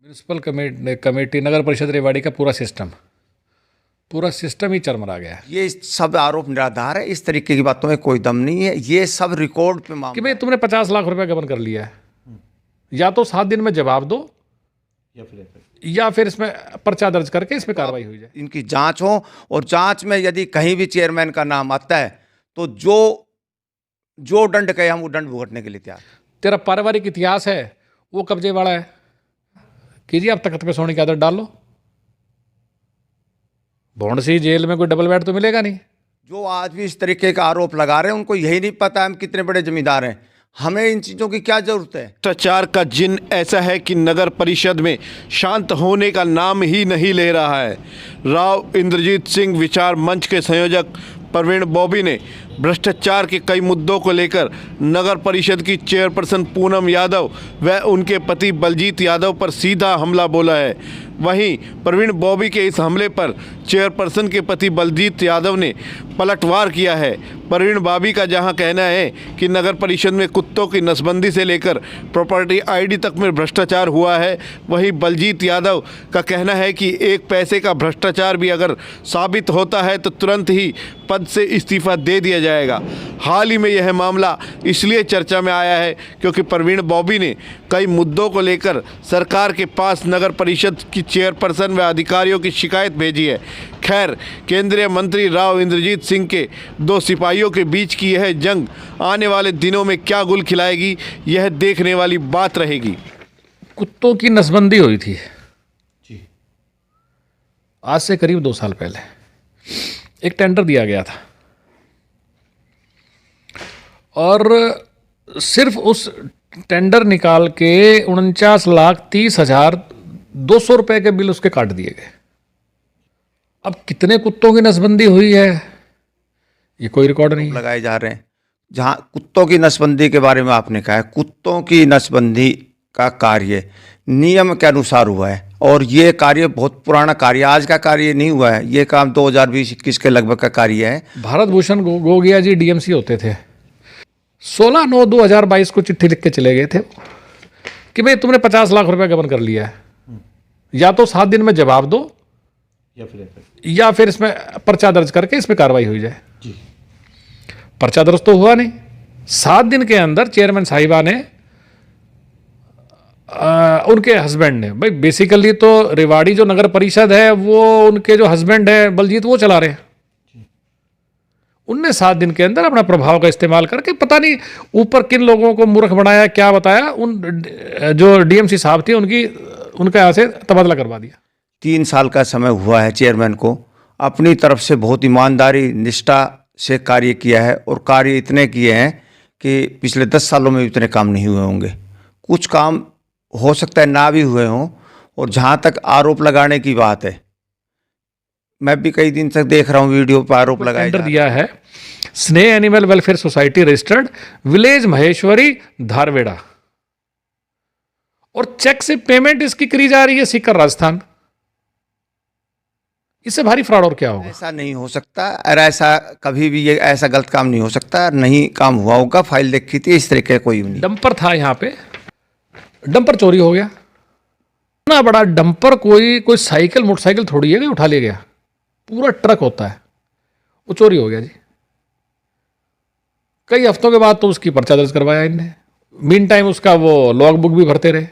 Municipal committee नगर परिषद रेवाड़ी का पूरा सिस्टम ही चरमरा गया है। ये सब आरोप निराधार है। इस तरीके की बातों में कोई दम नहीं है। ये सब रिकॉर्ड पे कि मामला भाई तुमने 50 लाख रुपया गबन कर लिया है, या तो 7 दिन में जवाब दो या फिर इसमें पर्चा दर्ज करके इस पे कार्रवाई हुई जाए। इनकी जांच हो, और जांच में यदि कहीं भी चेयरमैन का नाम आता है तो जो दंड कहे हम वो दंड भुगतने के लिए तैयार। तेरा पारिवारिक इतिहास है वो कब्जे वाला है, कीजिए आप तख्त पे सोने की आदत डाल लो। भौंडसी जेल में कोई डबल बेड तो मिलेगा नहीं। जो आज भी इस तरीके का आरोप लगा रहे हैं उनको यही नहीं पता हम कितने बड़े जमींदार हैं। हमें इन चीज़ों की क्या जरूरत है। भ्रष्टाचार का जिन ऐसा है कि नगर परिषद में शांत होने का नाम ही नहीं ले रहा है। राव इंद्रजीत सिंह विचार मंच के संयोजक प्रवीण बॉबी ने भ्रष्टाचार के कई मुद्दों को लेकर नगर परिषद की चेयरपर्सन पूनम यादव व उनके पति बलजीत यादव पर सीधा हमला बोला है। वहीं प्रवीण बॉबी के इस हमले पर चेयरपर्सन के पति बलजीत यादव ने पलटवार किया है। प्रवीण बॉबी का जहां कहना है कि नगर परिषद में कुत्तों की नसबंदी से लेकर प्रॉपर्टी आईडी तक में भ्रष्टाचार हुआ है, वहीं बलजीत यादव का कहना है कि एक पैसे का भ्रष्टाचार भी अगर साबित होता है तो तुरंत ही पद से इस्तीफा दे दिया जाएगा। हाल ही में यह मामला इसलिए चर्चा में आया है क्योंकि प्रवीण बॉबी ने कई मुद्दों को लेकर सरकार के पास नगर परिषद की चेयरपर्सन व अधिकारियों की शिकायत भेजी है। खैर, केंद्रीय मंत्री राव इंद्रजीत सिंह के दो सिपाहियों के बीच की यह जंग आने वाले दिनों में क्या गुल खिलाएगी, यह देखने वाली बात रहेगी। कुत्तों की नसबंदी हुई थी जी, आज से करीब 2 साल पहले एक टेंडर दिया गया था और सिर्फ उस टेंडर निकाल के 49,30,200 रुपए के बिल उसके काट दिए गए। अब कितने कुत्तों की नसबंदी हुई है ये कोई रिकॉर्ड नहीं है। लगाए जा रहे हैं। जहां कुत्तों की नसबंदी के बारे में आपने कहा है, कुत्तों की नसबंदी का कार्य नियम के अनुसार हुआ है और ये कार्य बहुत पुराना कार्य, आज का कार्य नहीं हुआ है। ये काम 2020-21 के लगभग का कार्य है। भारत भूषण गोगिया जी डीएमसी होते थे, 16/9/2022 को चिट्ठी लिख के चले गए थे कि भाई तुमने 50 लाख रुपया गबन कर लिया है, या तो 7 दिन में जवाब दो या फिर इसमें पर्चा दर्ज करके इस पे कार्रवाई हुई जाए। पर्चा दर्ज तो हुआ नहीं। 7 दिन के अंदर चेयरमैन साहिबा ने उनके हस्बैंड ने, भाई बेसिकली तो रेवाड़ी जो नगर परिषद है वो उनके जो हस्बैंड है बलजीत वो चला रहे हैं। उनने 7 दिन के अंदर अपना प्रभाव का इस्तेमाल करके पता नहीं ऊपर किन लोगों को मूर्ख बनाया, क्या बताया, उन जो डीएमसी साहब थे उनका यहाँ से तबादला करवा दिया। 3 साल का समय हुआ है चेयरमैन को। अपनी तरफ से बहुत ईमानदारी निष्ठा से कार्य किया है और कार्य इतने किए हैं कि पिछले 10 सालों में इतने काम नहीं हुए होंगे। कुछ काम हो सकता है ना भी हुए हों। और जहाँ तक आरोप लगाने की बात है, मैं भी कई दिन तक देख रहा हूँ वीडियो पर आरोप लगाए जा रहे हैं। दिया है स्नेह animal welfare society registered village Maheshwari Dharweda, और चेक से पेमेंट इसकी करी जा रही है सीकर राजस्थान। इससे भारी फ्रॉड और क्या होगा। ऐसा नहीं हो सकता, और ऐसा कभी भी ये ऐसा गलत काम नहीं हो सकता। नहीं काम हुआ होगा, फाइल देखी थी, इस तरीके कोई नहीं। डंपर था यहाँ पे, डंपर चोरी हो गया। इतना बड़ा डंपर कोई साइकिल मोटरसाइकिल थोड़ी है कि उठा ले गया, पूरा ट्रक होता है, वो चोरी हो गया जी। कई हफ्तों के बाद तो उसकी पर्चा दर्ज करवाया इनने। मीन टाइम उसका वो लॉग बुक भी भरते रहे।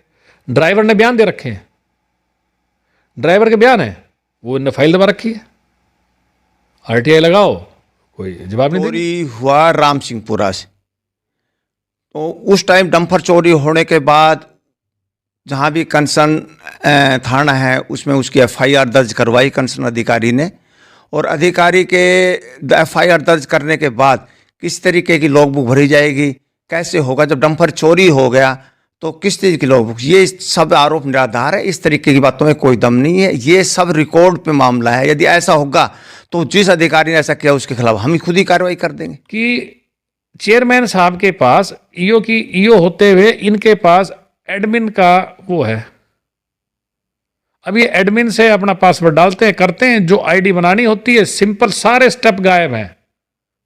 ड्राइवर ने बयान दे रखे हैं, ड्राइवर के बयान है, वो इनने फाइल दबा रखी है। आरटीआई लगाओ, कोई जवाब नहीं। चोरी हुआ राम सिंहपुरा से, तो उस टाइम डंपर चोरी होने के बाद जहाँ भी कंसर्न थाना है उसमें उसकी एफआईआर दर्ज करवाई कंसर्न अधिकारी ने। और अधिकारी के एफआईआर दर्ज करने के बाद किस तरीके की लॉग बुक भरी जाएगी, कैसे होगा। जब डंपर चोरी हो गया तो किस चीज़ की लॉग बुक, ये सब आरोप निराधार है। इस तरीके की बातों में कोई दम नहीं है। ये सब रिकॉर्ड पे मामला है। यदि ऐसा होगा तो जिस अधिकारी ने ऐसा किया उसके खिलाफ हम ही खुद ही कार्रवाई कर देंगे। कि चेयरमैन साहब के पास ईओ होते हुए इनके पास एडमिन का वो है। अब ये एडमिन से अपना पासवर्ड डालते हैं, करते हैं, जो आईडी बनानी होती है सिंपल, सारे स्टेप गायब हैं।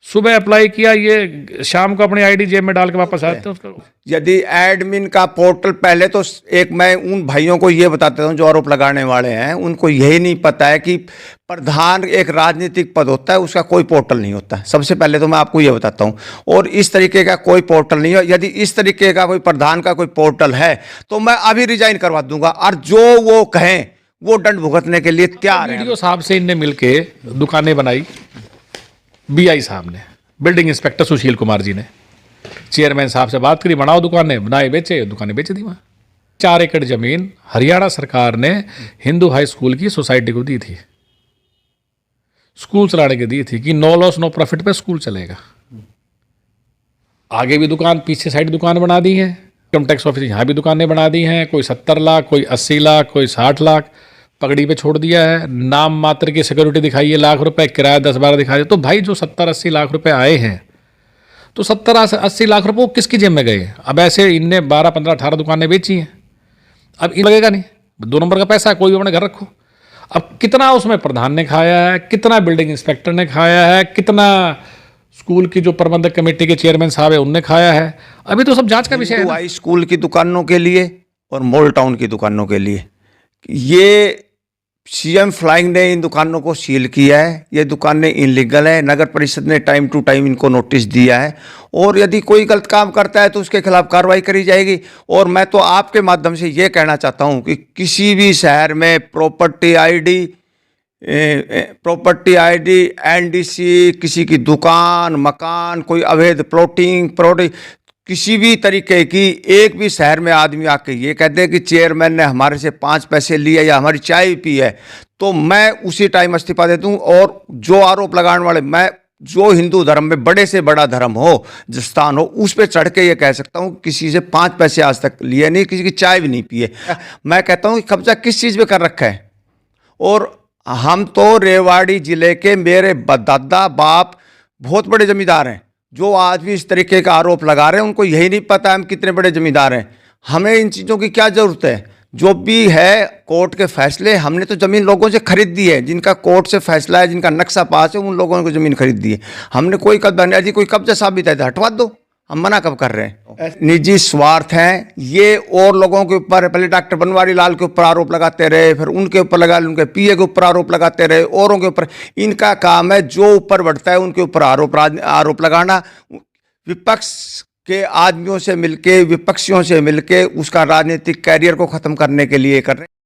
सुबह अप्लाई किया, ये शाम को अपनी आईडी जेब में डाल के वापस आते हैं उसका। यदि एडमिन का पोर्टल, पहले तो एक मैं उन भाइयों को ये बताता हूँ जो आरोप लगाने वाले हैं, उनको यही नहीं पता है कि प्रधान एक राजनीतिक पद होता है, उसका कोई पोर्टल नहीं होता। सबसे पहले तो मैं आपको ये बताता हूँ, और इस तरीके का कोई पोर्टल नहीं है। यदि इस तरीके का कोई प्रधान का कोई पोर्टल है तो मैं अभी रिजाइन करवा दूंगा, और जो वो कहें वो दंड भुगतने के लिए तैयार है। वीडियो साहब से इनने मिलके दुकानें बनाई, बीआई साहब ने, बिल्डिंग इंस्पेक्टर सुशील कुमार जी ने, चेयरमैन साहब से बात करी, बनाओ दुकानें, बनाए, बेचे, दुकानें बेच दी। वहाँ 4 एकड़ जमीन हरियाणा सरकार ने हिंदू हाई स्कूल की सोसाइटी को दी थी, स्कूल चलाने की दी थी कि नो लॉस नो प्रॉफिट पे स्कूल चलेगा। आगे भी दुकान, पीछे साइड दुकान बना दी है, इनकम टैक्स ऑफिस यहाँ भी दुकानें बना दी हैं, कोई 70 लाख, कोई 80 लाख, कोई 60 लाख पगड़ी पे छोड़ दिया है। नाम मात्र की सिक्योरिटी दिखाई है, लाख रुपए, किराया 10-12 दिखाई। तो भाई जो 70-80 लाख रुपए आए हैं, तो 70-80 लाख रुपए वो किसकी जेब में गए? अब ऐसे इनने 12-15-18 दुकानें बेची हैं, अब इन लगेगा नहीं, 2 नंबर का पैसा है, कोई भी अपने घर रखो। अब कितना उसमें प्रधान ने खाया है, कितना बिल्डिंग इंस्पेक्टर ने खाया है, कितना स्कूल की जो प्रबंधक कमेटी के चेयरमैन साहब है उनने खाया है, अभी तो सब जांच का विषय है ना। हाई स्कूल की दुकानों के लिए और मॉल टाउन की दुकानों के लिए ये सीएम फ्लाइंग ने इन दुकानों को सील किया है। ये दुकानें इनलीगल है। नगर परिषद ने टाइम टू टाइम इनको नोटिस दिया है, और यदि कोई गलत काम करता है तो उसके खिलाफ कार्रवाई करी जाएगी। और मैं तो आपके माध्यम से ये कहना चाहता हूँ कि किसी भी शहर में प्रॉपर्टी आईडी, एनडीसी, किसी की दुकान, मकान, कोई अवैध प्लॉटिंग, किसी भी तरीके की, एक भी शहर में आदमी आके ये कहते हैं कि चेयरमैन ने हमारे से 5 पैसे लिए या हमारी चाय पी है, तो मैं उसी टाइम इस्तीफा दे दूं। और जो आरोप लगाने वाले, मैं जो हिंदू धर्म में बड़े से बड़ा धर्म हो, जो स्थान हो, उस पर चढ़ के ये कह सकता हूँ किसी से 5 पैसे आज तक लिए नहीं, किसी की चाय भी नहीं पिए। मैं कहता हूँ कि कब्जा किस चीज़ पे कर रखा है। और हम तो रेवाड़ी जिले के, मेरे दादा बाप बहुत बड़े जमींदार हैं, जो आज भी इस तरीके का आरोप लगा रहे हैं उनको यही नहीं पता हम कितने बड़े जमींदार हैं। हमें इन चीज़ों की क्या ज़रूरत है? जो भी है कोर्ट के फैसले, हमने तो ज़मीन लोगों से खरीद दी है, जिनका कोर्ट से फैसला है, जिनका नक्शा पास है, उन लोगों को ज़मीन खरीद दी है। हमने कोई कब्जा नहीं, यदि कोई कब्जा साबित है तो हटवा दो, हम मना कब कर रहे हैं? निजी स्वार्थ हैं ये, और लोगों के ऊपर, पहले डॉक्टर बनवारी लाल के ऊपर आरोप लगाते रहे, फिर उनके ऊपर लगा, उनके पीए के ऊपर आरोप लगाते रहे, औरों के ऊपर। इनका काम है जो ऊपर बढ़ता है उनके ऊपर आरोप लगाना, विपक्ष के आदमियों से मिलके, विपक्षियों से मिलके उसका राजनीतिक कैरियर को खत्म करने के लिए कर रहे हैं।